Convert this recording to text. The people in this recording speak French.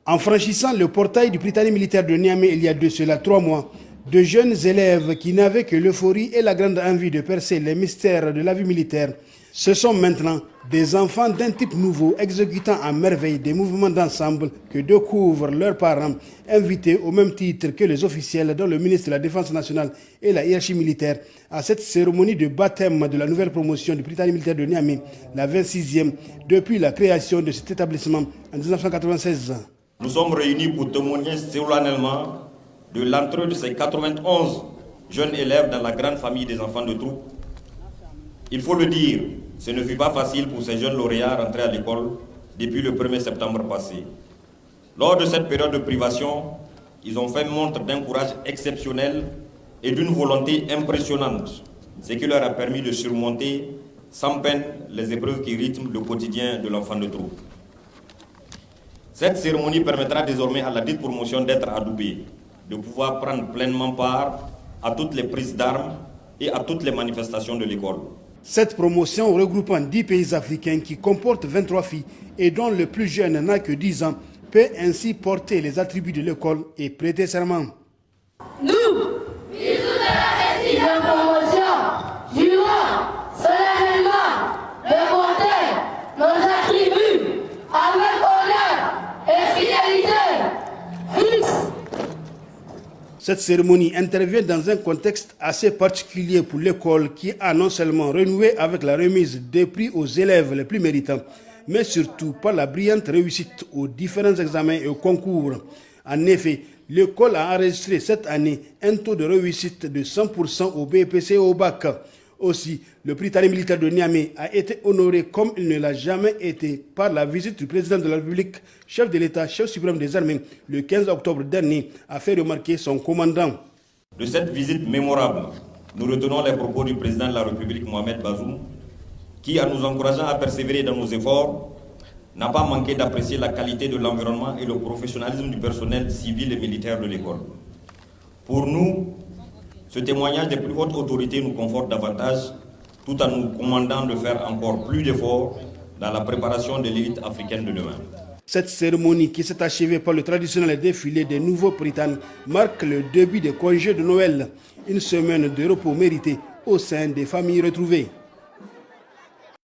En franchissant le portail du Prytanée militaire de Niamey il y a de cela 3 mois, de jeunes élèves qui n'avaient que l'euphorie et la grande envie de percer les mystères de la vie militaire, ce sont maintenant des enfants d'un type nouveau exécutant à merveille des mouvements d'ensemble que découvrent leurs parents, invités au même titre que les officiels dont le ministre de la Défense nationale et la hiérarchie militaire à cette cérémonie de baptême de la nouvelle promotion du Prytanée militaire de Niamey, la 26e depuis la création de cet établissement en 1996. Nous sommes réunis pour témoigner solennellement de l'entrée de ces 91 jeunes élèves dans la grande famille des enfants de troupe. Il faut le dire, ce ne fut pas facile pour ces jeunes lauréats rentrés à l'école depuis le 1er septembre passé. Lors de cette période de privation, ils ont fait montre d'un courage exceptionnel et d'une volonté impressionnante, ce qui leur a permis de surmonter sans peine les épreuves qui rythment le quotidien de l'enfant de troupe. Cette cérémonie permettra désormais à la dite promotion d'être adoubée, de pouvoir prendre pleinement part à toutes les prises d'armes et à toutes les manifestations de l'école. Cette promotion regroupant 10 pays africains qui comporte 23 filles et dont le plus jeune n'a que 10 ans peut ainsi porter les attributs de l'école et prêter serment. Nous, issus de la 26e promotion, jurons solennellement de porter nos attributs avec honneur et fidélité. Cette cérémonie intervient dans un contexte assez particulier pour l'école qui a non seulement renoué avec la remise des prix aux élèves les plus méritants, mais surtout par la brillante réussite aux différents examens et aux concours. En effet, l'école a enregistré cette année un taux de réussite de 100% au BPC et au bac. Aussi, le Prytanée militaire de Niamey a été honoré comme il ne l'a jamais été par la visite du président de la République, chef de l'État, chef suprême des armées, le 15 octobre dernier, a fait remarquer son commandant. De cette visite mémorable, nous retenons les propos du président de la République, Mohamed Bazoum, qui, en nous encourageant à persévérer dans nos efforts, n'a pas manqué d'apprécier la qualité de l'environnement et le professionnalisme du personnel civil et militaire de l'école. Pour nous, ce témoignage des plus hautes autorités nous conforte davantage, tout en nous commandant de faire encore plus d'efforts dans la préparation de l'élite africaine de demain. Cette cérémonie, qui s'est achevée par le traditionnel défilé des nouveaux Prytanes, marque le début des congés de Noël, une semaine de repos mérité au sein des familles retrouvées.